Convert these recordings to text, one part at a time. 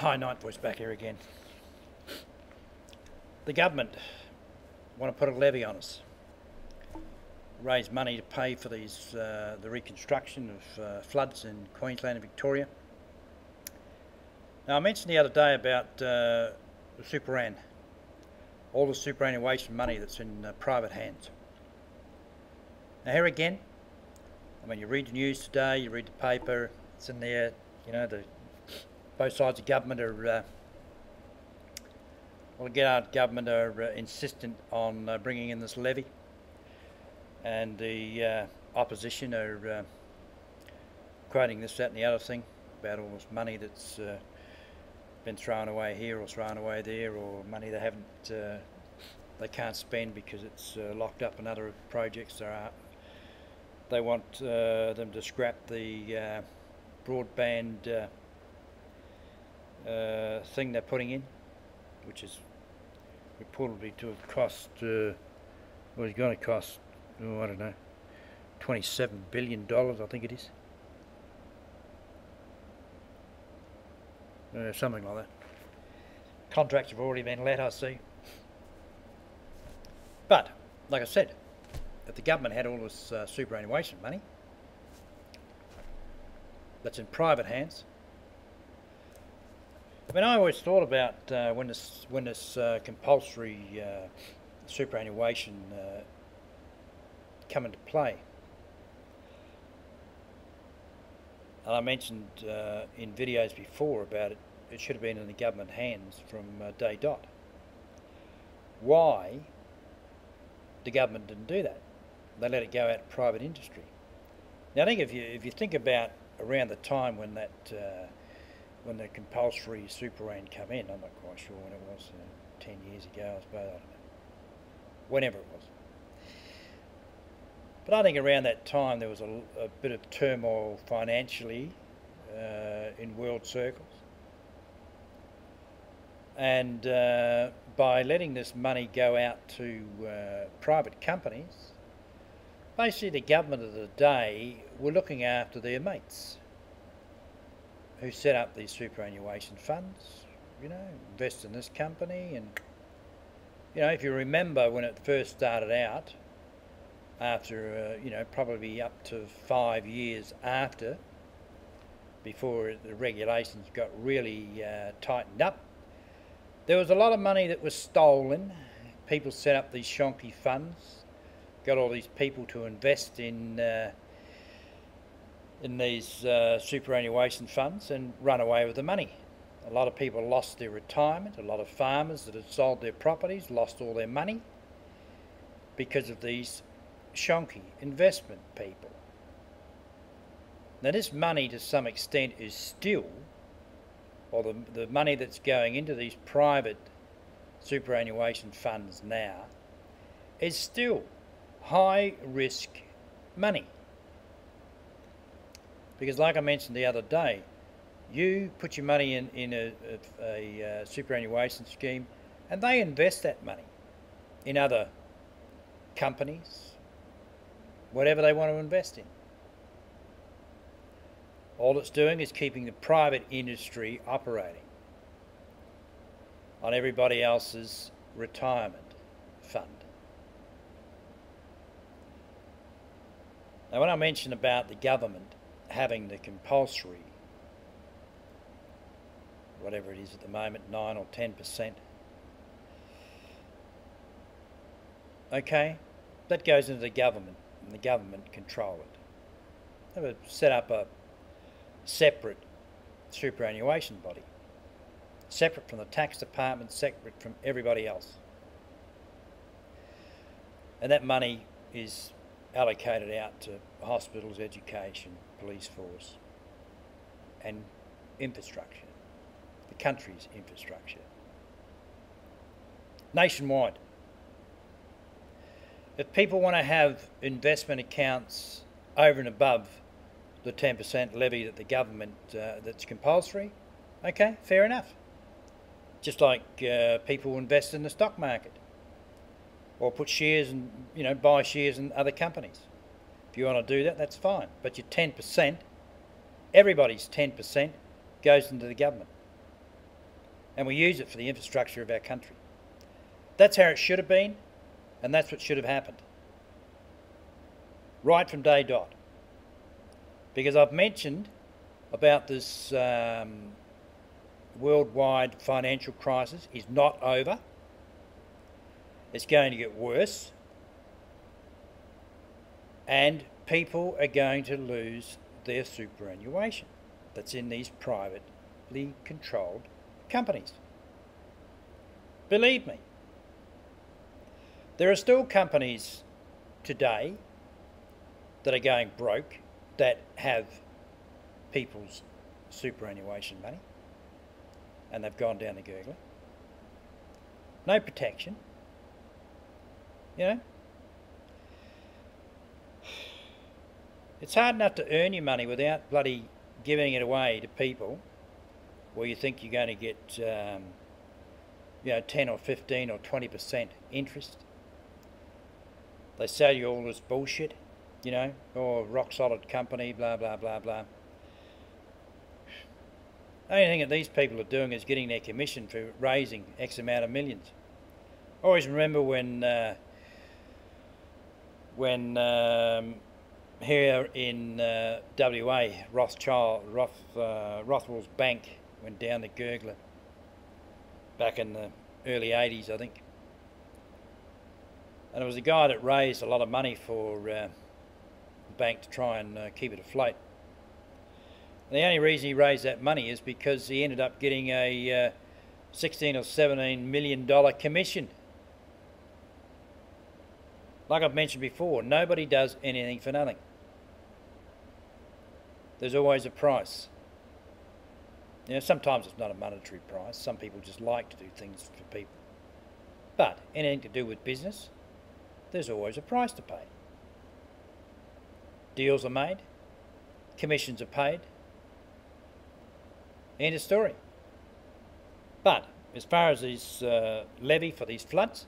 Hi, Night Voice back here again. The government want to put a levy on us, raise money to pay for these the reconstruction of floods in Queensland and Victoria. Now, I mentioned the other day about the superann, all the superannuation money that's in private hands. Now here again, I mean, you read the news today, you read the paper, it's in there, you know, both sides of government are, government are insistent on bringing in this levy, and the opposition are quoting this, that and the other thing about all this money that's been thrown away here or thrown away there, or money they can't spend because it's locked up in other projects. They want them to scrap the broadband thing they're putting in, which is reportedly to have cost, well, it's going to cost, oh, I don't know, $27 billion, I think it is. Something like that. Contracts have already been let, I see. But, like I said, if the government had all this superannuation money that's in private hands, I mean, I always thought about when this compulsory superannuation come into play. And I mentioned in videos before about it should have been in the government hands from day dot. Why the government didn't do that? They let it go out to private industry. Now I think if you think about around the time when that when the compulsory superann come in, I'm not quite sure when it was, 10 years ago I suppose, I don't know, whenever it was. But I think around that time there was a bit of turmoil financially in world circles, and by letting this money go out to private companies, basically the government of the day were looking after their mates who set up these superannuation funds, you know, invest in this company. And, you know, if you remember when it first started out, after, you know, probably up to 5 years after, before the regulations got really tightened up, there was a lot of money that was stolen. People set up these shonky funds, got all these people to invest in these superannuation funds and run away with the money. A lot of people lost their retirement. A lot of farmers that had sold their properties lost all their money because of these shonky investment people. Now this money to some extent is still, or the money that's going into these private superannuation funds now is still high risk money. Because like I mentioned the other day, you put your money in a superannuation scheme and they invest that money in other companies, whatever they want to invest in. All it's doing is keeping the private industry operating on everybody else's retirement fund. Now when I mentioned about the government having the compulsory, whatever it is at the moment, 9 or 10%, okay, that goes into the government and the government control it. They would set up a separate superannuation body, separate from the tax department, separate from everybody else. And that money is allocated out to hospitals, education, police force and infrastructure, the country's infrastructure, nationwide. If people want to have investment accounts over and above the 10% levy that the government, that's compulsory, okay, fair enough. Just like people invest in the stock market or put shares and, you know, buy shares in other companies. If you want to do that, that's fine. But your 10%, everybody's 10% goes into the government. and we use it for the infrastructure of our country. That's how it should have been, and that's what should have happened. Right from day dot. Because I've mentioned about this worldwide financial crisis is not over. It's going to get worse. And people are going to lose their superannuation that's in these privately controlled companies. Believe me, there are still companies today that are going broke that have people's superannuation money, and they've gone down the gurgler. No protection, you know. It's hard enough to earn your money without bloody giving it away to people where you think you're going to get, 10 or 15 or 20% interest. They sell you all this bullshit, or rock solid company, blah, blah, blah, blah. The only thing that these people are doing is getting their commission for raising X amount of millions. I always remember when here in WA, Rothwell's Bank went down the gurgler back in the early 80s, I think. And it was a guy that raised a lot of money for the bank to try and keep it afloat. And the only reason he raised that money is because he ended up getting a $16 or $17 million commission. Like I've mentioned before, nobody does anything for nothing. There's always a price. Sometimes it's not a monetary price. Some people just like to do things for people. But anything to do with business, there's always a price to pay. Deals are made, commissions are paid. End of story. But as far as this levy for these floods,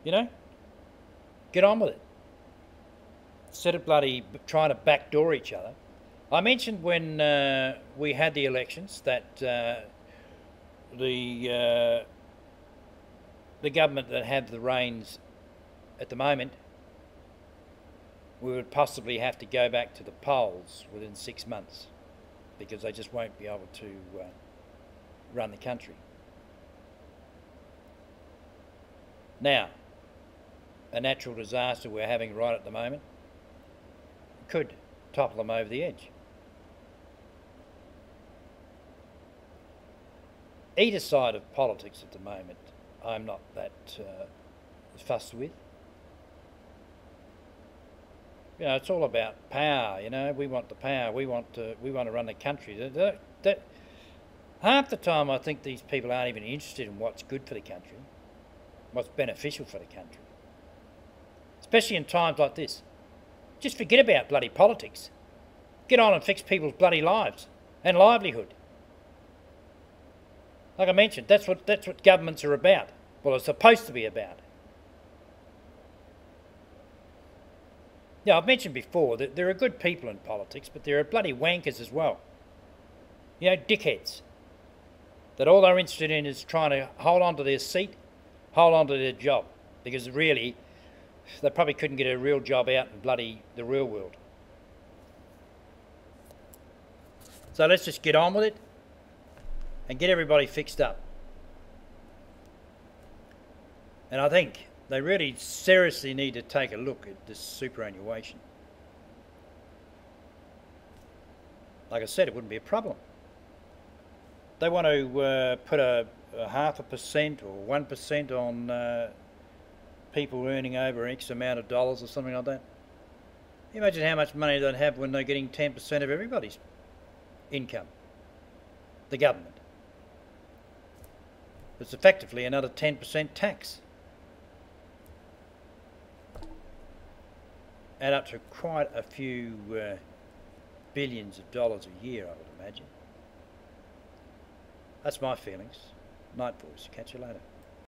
get on with it. Instead of bloody trying to backdoor each other. I mentioned when we had the elections that the government that had the reins at the moment, we would possibly have to go back to the polls within 6 months because they just won't be able to run the country. Now, a natural disaster we're having right at the moment could topple them over the edge. Either side of politics at the moment, I'm not that fussed with. It's all about power. We want the power. We want to run the country. That half the time, I think these people aren't even interested in what's good for the country, what's beneficial for the country, especially in times like this. Just forget about bloody politics. Get on and fix people's bloody lives and livelihood. Like I mentioned, that's what governments are about. Well, it's supposed to be about. I've mentioned before that there are good people in politics, but there are bloody wankers as well. Dickheads. That all they're interested in is trying to hold on to their seat, hold on to their job, because really, they probably couldn't get a real job out in bloody the real world. So let's just get on with it and get everybody fixed up. And I think they really seriously need to take a look at this superannuation. Like I said, it wouldn't be a problem. They want to put a 0.5% or 1% on people earning over X amount of dollars or something like that. Can you imagine how much money they'd have when they're getting 10% of everybody's income? The government. It's effectively another 10% tax. Add up to quite a few billions of dollars a year, I would imagine. That's my feelings. Night, boys. Catch you later.